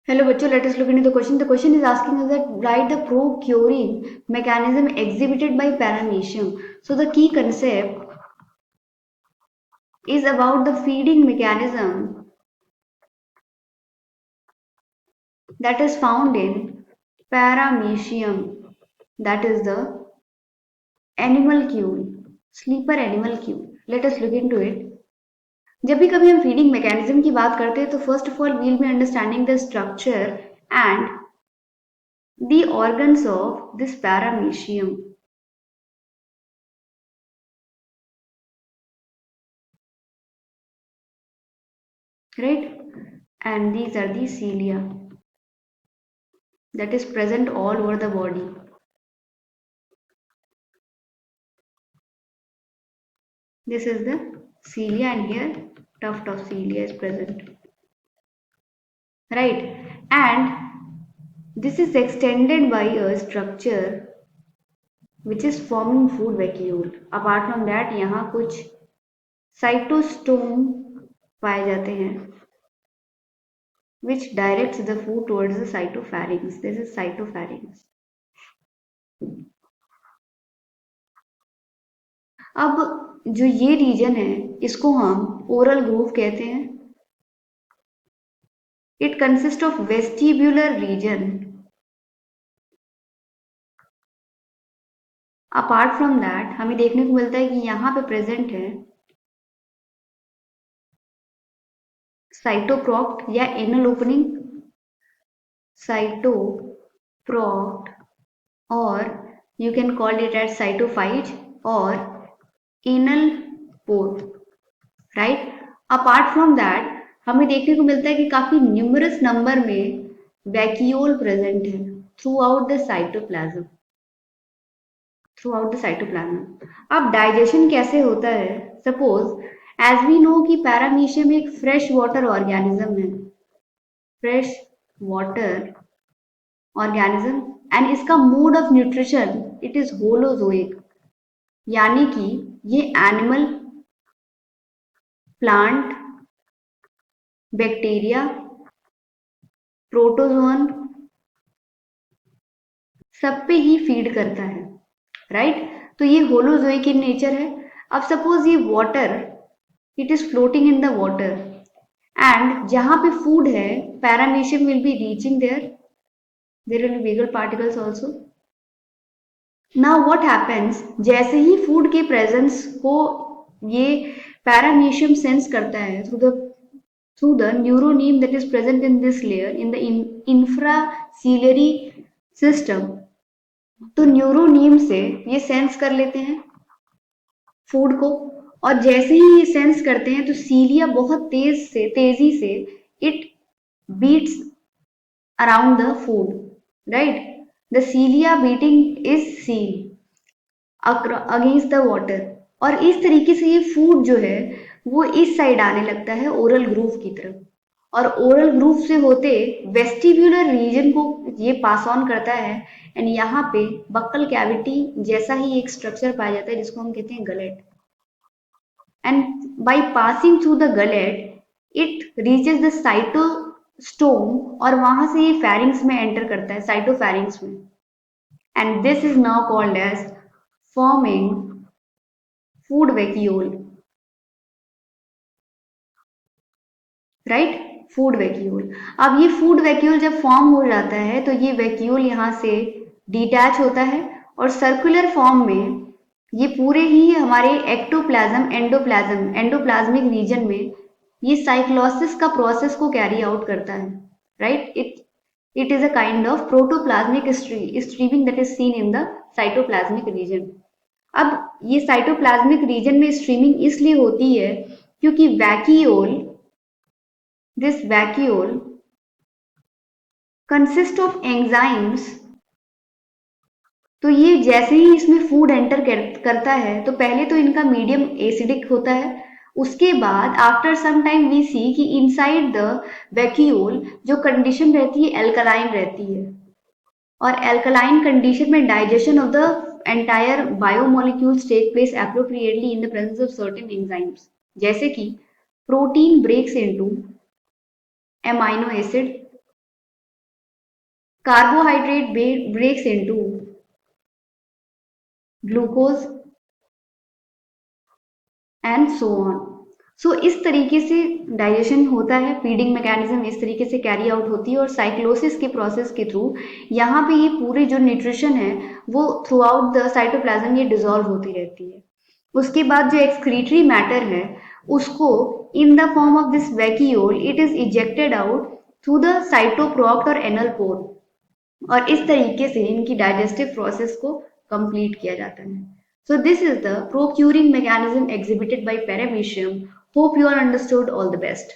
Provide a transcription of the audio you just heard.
Hello, bachcho. Let us look into the question. The question is asking us that write the procuring mechanism exhibited by paramecium. So the key concept is about the feeding mechanism that is found in paramecium. That is the animalcule, sleeper animalcule. Let us look into it. जब भी कभी हम feeding mechanism की बात करते हैं तो first of all we'll be understanding the structure and the organs of this paramecium. Right? And these are the cilia that is present all over the body. This is the cilia, and here tuft of cilia is present. Right? And this is extended by a structure which is forming food vacuole. Apart from that, यहाँ कुछ cytostome पाए जाते हैं which directs the food towards the cytopharynx. This is cytopharynx. अब जो ये reason है इसको हम ओरल ग्रूव कहते हैं. It consist of vestibular region. Apart from that हमें देखने को मिलता है कि यहाँ पे प्रेजेंट है साइटोप्रॉक्ट या एनल ओपनिंग, साइटोप्रॉक्ट, और you can call it at cytopyge और anal pore. Right? Apart from that हमें देखने को मिलता है कि काफी न्यूमरस नंबर में वैक्यूल प्रेजेंट है थ्रू आउट द साइटोप्लाज्म. अब डाइजेशन कैसे होता है? सपोज एज वी नो कि पैरामीशियम एक फ्रेश वाटर ऑर्गेनिज्म है. Fresh water organism. एंड इसका mode of nutrition it is holozoic, यानी कि ये एनिमल, प्लांट, बैक्टीरिया, प्रोटोजोन सब पे ही फीड करता है. राइट? तो ये होलोजोइक इन नेचर है. अब सपोज ये water it is floating in the water and जहां पे फूड है paramecium will be reaching there will be vegal particles also. Now what happens, जैसे ही फूड के प्रेजेंस को ये पैरामीशियम सेंस करता है through the neuroneme that is present in this layer in the infraciliary system. तो न्यूरोनीम से ये सेंस कर लेते हैं फूड को, और जैसे ही ये सेंस करते हैं तो सीलिया बहुत तेजी से it beats around the food. Right? The cilia beating is seen against the water. और इस तरीके से ये फूड जो है वो इस साइड आने लगता है ओरल ग्रूव की तरफ, और ओरल ग्रूव से होते वेस्टिब्यूलर रीजन को ये पास ऑन करता है. एंड यहाँ पे बक्कल कैविटी जैसा ही एक स्ट्रक्चर पाया जाता है जिसको हम कहते हैं gullet. And by passing through the gullet it reaches the cytostome, और वहां से ये फेरिंग्स में एंटर करता है, साइटोफेरिंग्स में. And this is now called as forming food vacuole. Right? Food vacuole. अब ये फूड वैक्यूल जब फॉर्म हो जाता है तो ये वैक्यूल यहाँ से डिटैच होता है और सर्कुलर फॉर्म में ये पूरे ही हमारे एक्टोप्लाज्म, एंडोप्लाज्मिक रीजन में ये साइक्लोसिस का प्रोसेस को कैरी आउट करता है. Right? It is a kind of protoplasmic streaming that is seen in the cytoplasmic region. अब ये साइटोप्लाज्मिक रीजन में स्ट्रीमिंग इसलिए होती है क्योंकि this vacuole consists of enzymes. तो ये जैसे ही इसमें फूड एंटर करता है तो पहले तो इनका मीडियम एसिडिक होता है. उसके बाद after some time we see कि इनसाइड द वैक्यूल जो कंडीशन रहती है एल्कलाइन रहती है, और एल्कलाइन कंडीशन में digestion of the entire biomolecules take place appropriately in the presence of certain enzymes. जैसे कि protein breaks into amino acid, carbohydrate breaks into glucose and so on. So इस तरीके से डाइजेशन होता है, फीडिंग मैकेनिज्म इस तरीके से कैरी आउट होती है और साइक्लोसिस के प्रोसेस के थ्रू यहाँ पे ये पूरी जो न्यूट्रिशन है वो थ्रू आउट द साइटोप्लाज्म ये डिजोल्व होती रहती है। उसके बाद जो एक्सक्रीटरी मैटर है उसको in the form of this vacuole it is ejected out through the cytoproct और एनल पोर और इस तरीके से इनकी डाइजेस्टिव प्रोसेस को कंप्लीट किया जाता है। So this is the procuring mechanism exhibited by paramecium. Hope you all understood. All the best.